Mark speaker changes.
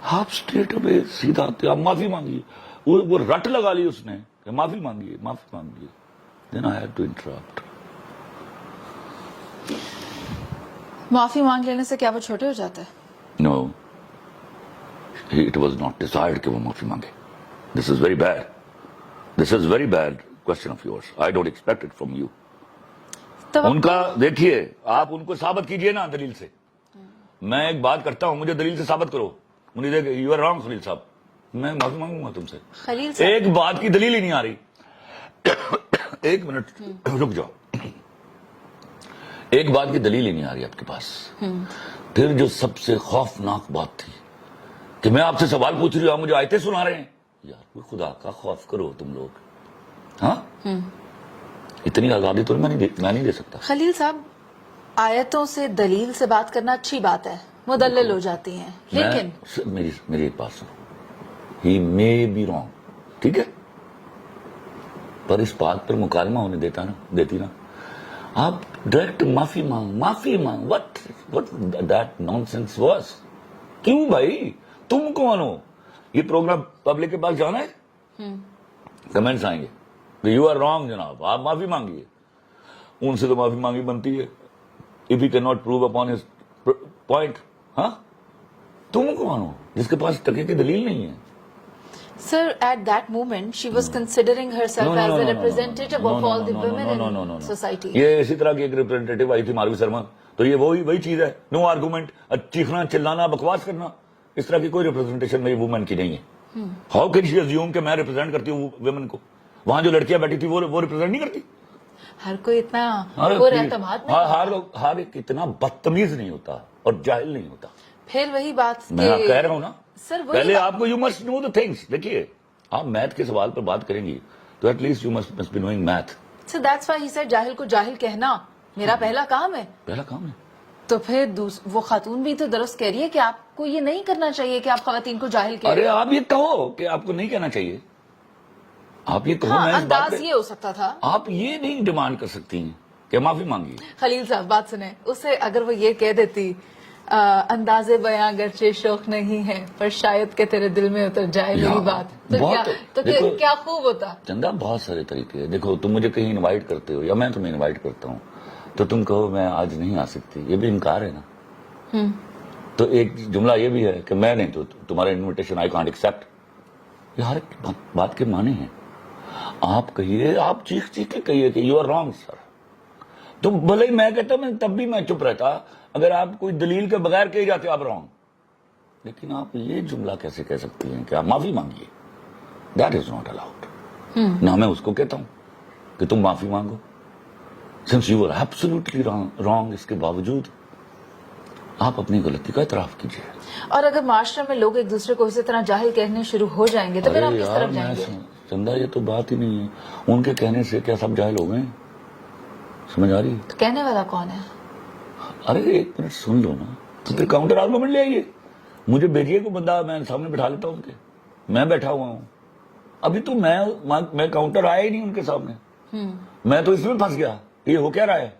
Speaker 1: آپ straight away سیدھا آتے، آپ معافی مانگیے. وہ رٹ لگا لی اس نے کہ معافی مانگیے معافی مانگیے. دین آئی ہیڈ ٹو انٹرپٹ.
Speaker 2: معافی مانگ لینے سے کیا وہ چھوٹے ہو جاتے ہیں؟
Speaker 1: No, it was not desired کہ وہ معافی مانگے. This is very bad. This is very bad question of yours. I don't expect it from you. ان کا دیکھیے، آپ ان کو ثابت کیجئے نا دلیل سے. میں ایک بات کرتا ہوں، مجھے دلیل سے ثابت کرو. مجھے دیکھ یو آر رانگ خلیل صاحب، میں معافی مانگوں گا تم سے.
Speaker 2: خلیل صاحب
Speaker 1: ایک بات کی دلیل ہی نہیں آ رہی. ایک منٹ رک جاؤ. ایک بات کی دلیل ہی نہیں آ رہی آپ کے پاس. پھر جو سب سے خوفناک بات تھی کہ میں آپ سے سوال پوچھ رہی ہوں، آپ مجھے آیتیں سنا رہے ہیں. یار کوئی خدا کا خوف کرو تم لوگ. ہاں، اتنی آزادی تو میں نہیں دے سکتا.
Speaker 2: خلیل صاحب، آیتوں سے دلیل سے بات کرنا اچھی بات ہے، مدلل ہو جاتی ہیں، لیکن
Speaker 1: میری ایک بات سنو. ہی مے بی رانگ، ٹھیک ہے، پر اس بات پر مکالمہ ہونے دیتی نا. آپ ڈائریکٹ معافی مانگ what that non sense was. کیوں بھائی، تم کون ہو؟ یہ پروگرام پبلک کے پاس جانا ہے، کمنٹس آئیں گے کہ یو آر رانگ جناب، آپ معافی مانگیے. ان سے تو معافی مانگی بنتی ہے if he cannot prove upon his point. ہاں، تم کون ہو جس کے پاس ٹکے کی دلیل نہیں ہے؟
Speaker 2: Sir at that moment she was considering herself as a representative of all the women in society.
Speaker 1: یہ اسی طرح کی ایک ریپرزینٹیٹیو آئی تھی ماروی شرما، تو یہ وہی چیز ہے، نو آرگومنٹ، چیخنا چلانا بکواس کرنا. اس طرح کی کوئی ریپرزینٹیشن میری وومن کی نہیں ہے. ہاؤ کین شی ازیوم کہ میں ریپرزینٹ کرتی ہوں ویمن کو؟ وہاں جو لڑکیاں بیٹھی تھی وہ ریپرزینٹ نہیں کرتی.
Speaker 2: ہر کوئی اتنا پر اعتماد نہیں،
Speaker 1: ہر ایک اتنا بدتمیز نہیں ہوتا اور جاہل نہیں ہوتا.
Speaker 2: پھر وہی بات
Speaker 1: میں کہہ رہا ہوں نا،
Speaker 2: سر
Speaker 1: پہلے آپ کو you must know the things. دیکھیے، آپ میتھ کے سوال پر بات کریں گی تو at least you must be knowing math.
Speaker 2: Sir that's why he said جاہل کو جاہل کہنا میرا پہلا کام ہے.
Speaker 1: پہلا کام ہے.
Speaker 2: تو پھر وہ خاتون بھی تو درست کہہ رہی ہے کہ آپ کو یہ نہیں کرنا چاہیے کہ آپ خواتین کو جاہل کہیں.
Speaker 1: ارے آپ یہ کہو کہ آپ کو نہیں کہنا چاہیے، آپ یہ کہو. میں اس بات
Speaker 2: انداز یہ ہو سکتا تھا.
Speaker 1: آپ یہ نہیں ڈیمانڈ کر سکتی ہیں کہ معافی مانگیے.
Speaker 2: خلیل صاحب بات سنیں، اسے اگر وہ یہ کہہ دیتی انداز بیاں گرچہ شوق نہیں ہے پر شاید کہ تیرے دل میں اتر جائے میری بات، تو کیا خوب ہوتا.
Speaker 1: چندہ بہت سارے طریقے ہیں. دیکھو، تم مجھے کہیں انوائٹ کرتے ہو یا میں تمہیں انوائٹ کرتا ہوں تو تم کہو میں آج نہیں آ سکتی، یہ بھی انکار ہے نا. تو ایک جملہ یہ بھی ہے کہ میں نہیں تو تمہارا انویٹیشن آئی کانٹ ایکسپٹ. یہ ہر ایک بات کے معنی ہیں. آپ کہیے، آپ چیخ کے کہیے کہ یو آر رانگ سر. تو بھلے ہی میں کہتا میں تب بھی میں چپ رہتا اگر آپ کوئی دلیل کے بغیر کہے جاتے آپ رانگ. لیکن آپ یہ جملہ کیسے کہہ سکتی ہیں کہ آپ معافی مانگیے؟ That is not allowed. نہ میں اس کو کہتا ہوں کہ تم معافی مانگو since you are absolutely wrong. اس کے باوجود آپ اپنی غلطی کا اعتراف کیجیے.
Speaker 2: اور اگر معاشرے میں لوگ ایک دوسرے کو اسی طرح جاہل کہنے شروع ہو جائیں گے تو پھر آپ کس طرف جائیں گے؟
Speaker 1: چندہ یہ تو بات ہی نہیں ہے. ان کے کہنے سے کیا سب جاہل ہو گئے؟ سمجھ آ رہی ہے؟
Speaker 2: تو کہنے والا کون ہے؟
Speaker 1: ارے ایک منٹ سن لو نا، تو پھر کاؤنٹر آرگومنٹ لے آئیے. مجھے بھیجیے کو بندہ، میں سامنے بٹھا لیتا ہوں ان کے. میں بیٹھا ہوا ہوں ابھی تو میں کاؤنٹر آیا ہی نہیں ان کے سامنے. میں تو اس میں پھنس گیا. یہ ہو کیا رہا ہے؟